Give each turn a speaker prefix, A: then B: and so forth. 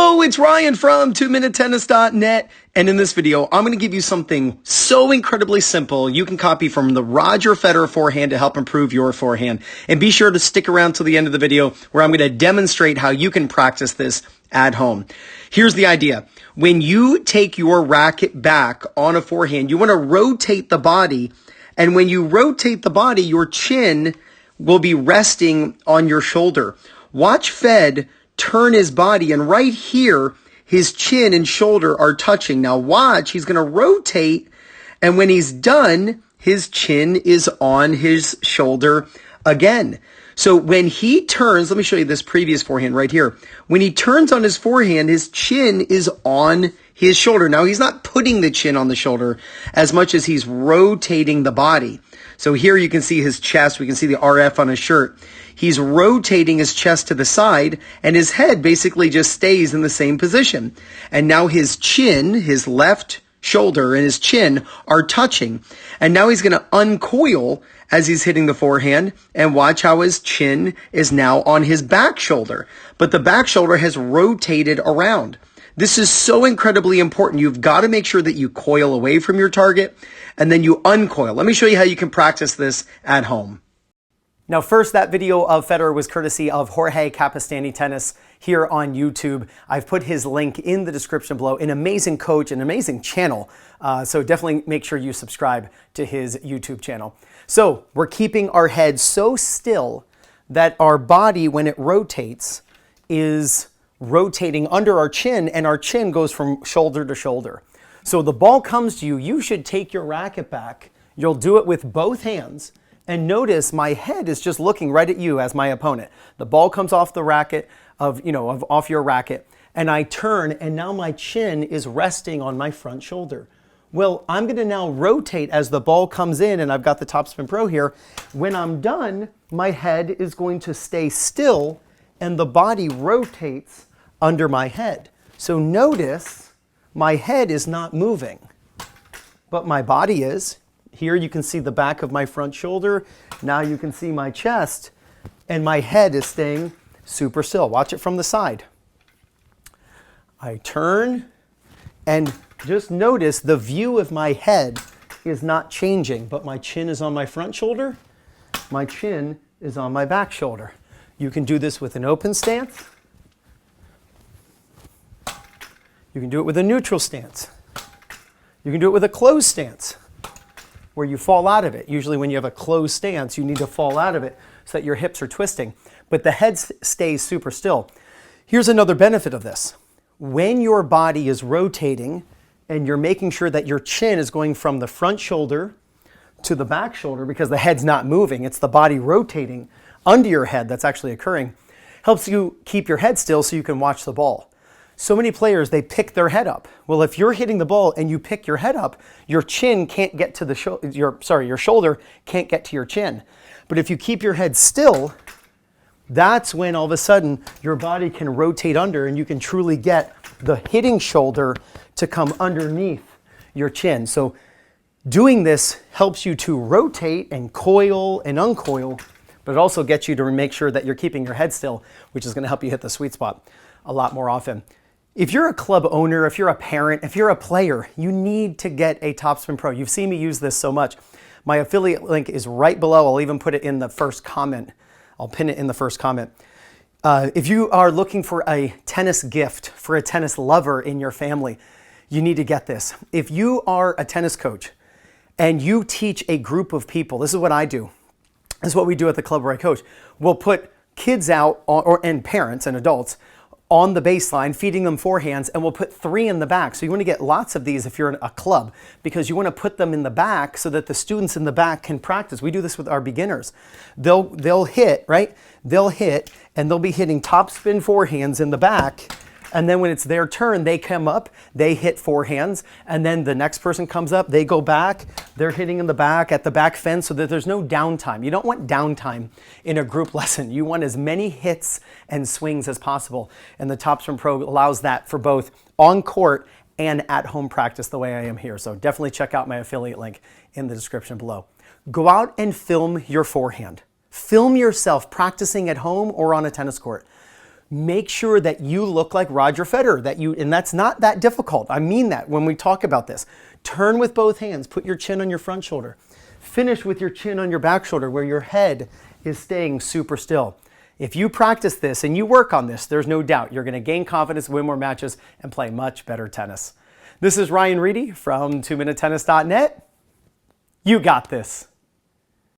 A: Hello, it's Ryan from 2minutetennis.net, and in this video, I'm going to give you something so incredibly simple you can copy from the Roger Federer forehand to help improve your forehand. And be sure to stick around till the end of the video where I'm going to demonstrate how you can practice this at home. Here's the idea. When you take your racket back on a forehand, you want to rotate the body, and when you rotate the body, your chin will be resting on your shoulder. Watch Fed turn his body, and right here, his chin and shoulder are touching. Now watch, he's going to rotate, and when he's done, his chin is on his shoulder again. So when he turns, let me show you this previous forehand right here. When he turns on his forehand, his chin is on his shoulder. Now he's not putting the chin on the shoulder as much as he's rotating the body. So here you can see his chest. We can see the RF on his shirt. He's rotating his chest to the side, and his head basically just stays in the same position. And now his chin, his left shoulder and his chin are touching. And now he's going to uncoil as he's hitting the forehand, and watch how his chin is now on his back shoulder. But the back shoulder has rotated around. This is so incredibly important. You've got to make sure that you coil away from your target and then you uncoil. Let me show you how you can practice this at home.
B: Now first, that video of Federer was courtesy of Jorge Capistani Tennis here on YouTube. I've put his link in the description below. An amazing coach, an amazing channel. So definitely make sure you subscribe to his YouTube channel. So we're keeping our head so still that our body, when it rotates, is rotating under our chin, and our chin goes from shoulder to shoulder. So the ball comes to you, you should take your racket back. You'll do it with both hands. And notice my head is just looking right at you as my opponent. The ball comes off the racket, off your racket, and I turn, and now my chin is resting on my front shoulder. Well, I'm going to now rotate as the ball comes in, and I've got the Topspin Pro here. When I'm done, my head is going to stay still, and the body rotates under my head. So notice my head is not moving, but my body is. Here you can see the back of my front shoulder. Now you can see my chest, and my head is staying super still. Watch it from the side. I turn, and just notice the view of my head is not changing, but my chin is on my front shoulder. My chin is on my back shoulder. You can do this with an open stance. You can do it with a neutral stance. You can do it with a closed stance, where you fall out of it. Usually when you have a closed stance, you need to fall out of it so that your hips are twisting, but the head stays super still. Here's another benefit of this. When your body is rotating and you're making sure that your chin is going from the front shoulder to the back shoulder, because the head's not moving, it's the body rotating under your head that's actually occurring, helps you keep your head still so you can watch the ball. So many players, they pick their head up. Well, if you're hitting the ball and you pick your head up, your chin can't get to the your shoulder can't get to your chin. But if you keep your head still, that's when all of a sudden your body can rotate under, and you can truly get the hitting shoulder to come underneath your chin. So doing this helps you to rotate and coil and uncoil, but it also gets you to make sure that you're keeping your head still, which is going to help you hit the sweet spot a lot more often. If you're a club owner, if you're a parent, if you're a player, you need to get a Topspin Pro. You've seen me use this so much. My affiliate link is right below. I'll even put it in the first comment. I'll pin it in the first comment. If you are looking for a tennis gift for a tennis lover in your family, you need to get this. If you are a tennis coach and you teach a group of people, this is what I do. This is what we do at the club where I coach. We'll put kids out, and parents and adults, on the baseline, feeding them forehands, and we'll put 3 in the back. So you want to get lots of these if you're in a club, because you want to put them in the back so that the students in the back can practice. We do this with our beginners. They'll hit, right? They'll hit, and they'll be hitting topspin forehands in the back. And then when it's their turn, they come up, they hit forehands, and then the next person comes up, they go back, they're hitting in the back, at the back fence, so that there's no downtime. You don't want downtime in a group lesson. You want as many hits and swings as possible. And the Topspin Pro allows that for both on court and at home practice the way I am here. So definitely check out my affiliate link in the description below. Go out and film your forehand. Film yourself practicing at home or on a tennis court. Make sure that you look like Roger Federer, and that's not that difficult. I mean that when we talk about this. Turn with both hands, put your chin on your front shoulder. Finish with your chin on your back shoulder where your head is staying super still. If you practice this and you work on this, there's no doubt you're going to gain confidence, win more matches, and play much better tennis. This is Ryan Reedy from 2minutetennis.net. You got this.